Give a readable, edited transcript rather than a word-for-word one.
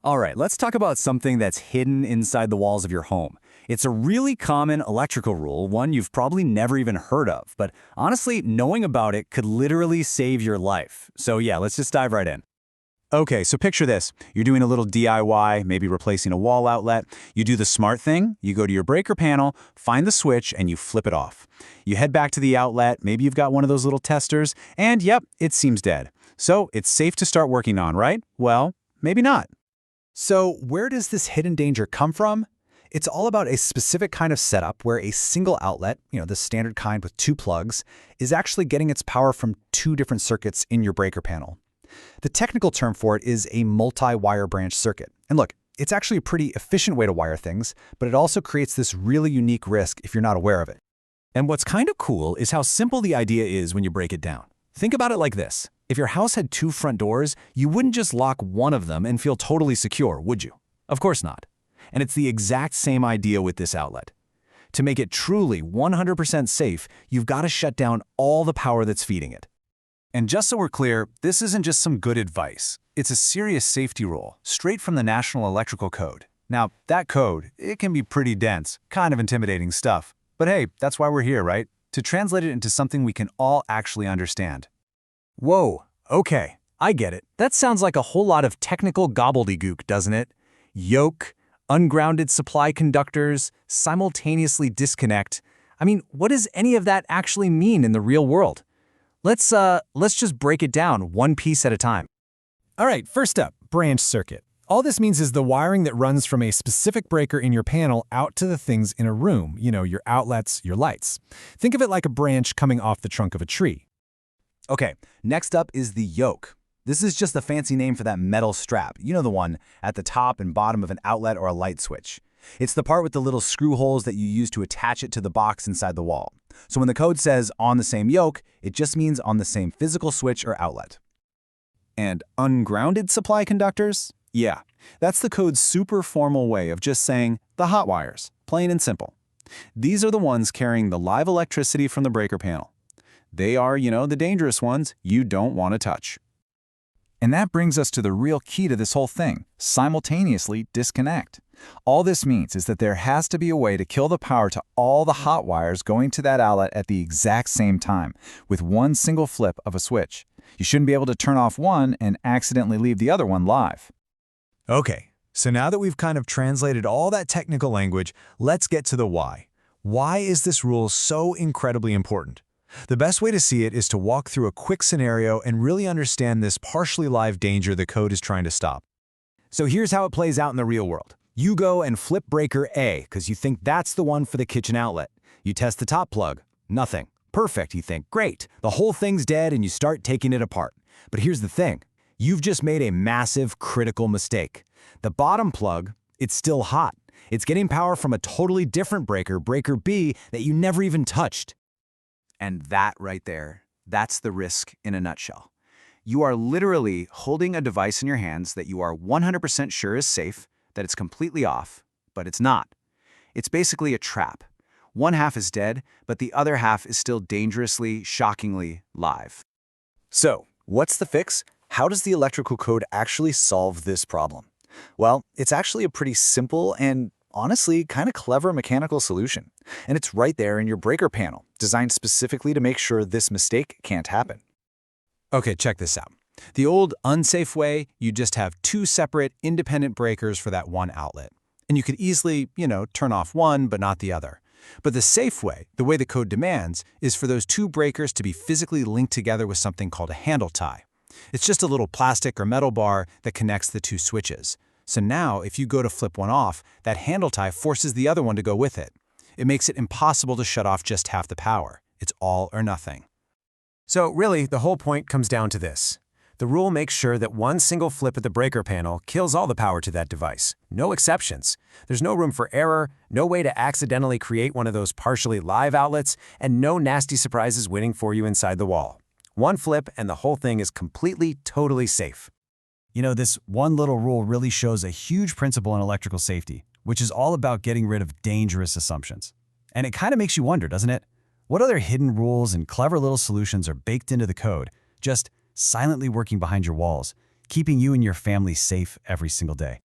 All right, let's talk about something that's hidden inside the walls of your home. It's a really common electrical rule, one you've probably never even heard of, but honestly, knowing about it could literally save your life. So yeah, let's just dive right in. Okay, so picture this. You're doing a little DIY, maybe replacing a wall outlet. You do the smart thing, you go to your breaker panel, find the switch, and you flip it off. You head back to the outlet, maybe you've got one of those little testers, and yep, it seems dead. So it's safe to start working on, right? Well, maybe not. So where does this hidden danger come from? It's all about a specific kind of setup where a single outlet, the standard kind with two plugs, is actually getting its power from two different circuits in your breaker panel. The technical term for it is a multi-wire branch circuit. And look, it's actually a pretty efficient way to wire things, but it also creates this really unique risk if you're not aware of it. And what's kind of cool is how simple the idea is when you break it down. Think about it like this. If your house had two front doors, you wouldn't just lock one of them and feel totally secure, would you? Of course not. And it's the exact same idea with this outlet. To make it truly 100% safe, you've got to shut down all the power that's feeding it. And just so we're clear, this isn't just some good advice. It's a serious safety rule, straight from the National Electrical Code. Now, that code, it can be pretty dense, kind of intimidating stuff. But hey, that's why we're here, right? To translate it into something we can all actually understand. Whoa, okay, I get it. That sounds like a whole lot of technical gobbledygook, doesn't it? Yoke, ungrounded supply conductors, simultaneously disconnect. I mean, what does any of that actually mean in the real world? Let's just break it down one piece at a time. All right, first up, branch circuit. All this means is the wiring that runs from a specific breaker in your panel out to the things in a room, your outlets, your lights. Think of it like a branch coming off the trunk of a tree. Okay, next up is the yoke. This is just a fancy name for that metal strap. You know, the one at the top and bottom of an outlet or a light switch. It's the part with the little screw holes that you use to attach it to the box inside the wall. So when the code says on the same yoke, it just means on the same physical switch or outlet. And ungrounded supply conductors? Yeah, that's the code's super formal way of just saying the hot wires, plain and simple. These are the ones carrying the live electricity from the breaker panel. They are, the dangerous ones you don't want to touch. And that brings us to the real key to this whole thing, simultaneously disconnect. All this means is that there has to be a way to kill the power to all the hot wires going to that outlet at the exact same time, with one single flip of a switch. You shouldn't be able to turn off one and accidentally leave the other one live. Okay, so now that we've kind of translated all that technical language, let's get to the why. Why is this rule so incredibly important? The best way to see it is to walk through a quick scenario and really understand this partially live danger the code is trying to stop. So here's how it plays out in the real world. You go and flip breaker A because you think that's the one for the kitchen outlet. You test the top plug. Nothing. Perfect, you think. Great. The whole thing's dead and you start taking it apart. But here's the thing. You've just made a massive critical mistake. The bottom plug, it's still hot. It's getting power from a totally different breaker, breaker B, that you never even touched. And that right there, that's the risk in a nutshell. You are literally holding a device in your hands that you are 100% sure is safe, that it's completely off, but it's not. It's basically a trap. One half is dead, but the other half is still dangerously, shockingly live. So, what's the fix? How does the electrical code actually solve this problem? Well, it's actually a pretty simple and honestly kind of clever mechanical solution. And it's right there in your breaker panel, designed specifically to make sure this mistake can't happen. Okay, check this out. The old unsafe way, you just have two separate independent breakers for that one outlet. And you could easily, turn off one but not the other. But the safe way, the way the code demands, is for those two breakers to be physically linked together with something called a handle tie. It's just a little plastic or metal bar that connects the two switches. So now, if you go to flip one off, that handle tie forces the other one to go with it. It makes it impossible to shut off just half the power. It's all or nothing. So really, the whole point comes down to this. The rule makes sure that one single flip at the breaker panel kills all the power to that device. No exceptions. There's no room for error, no way to accidentally create one of those partially live outlets, and no nasty surprises waiting for you inside the wall. One flip and the whole thing is completely, totally safe. This one little rule really shows a huge principle in electrical safety, which is all about getting rid of dangerous assumptions. And it kind of makes you wonder, doesn't it? What other hidden rules and clever little solutions are baked into the code, just silently working behind your walls, keeping you and your family safe every single day?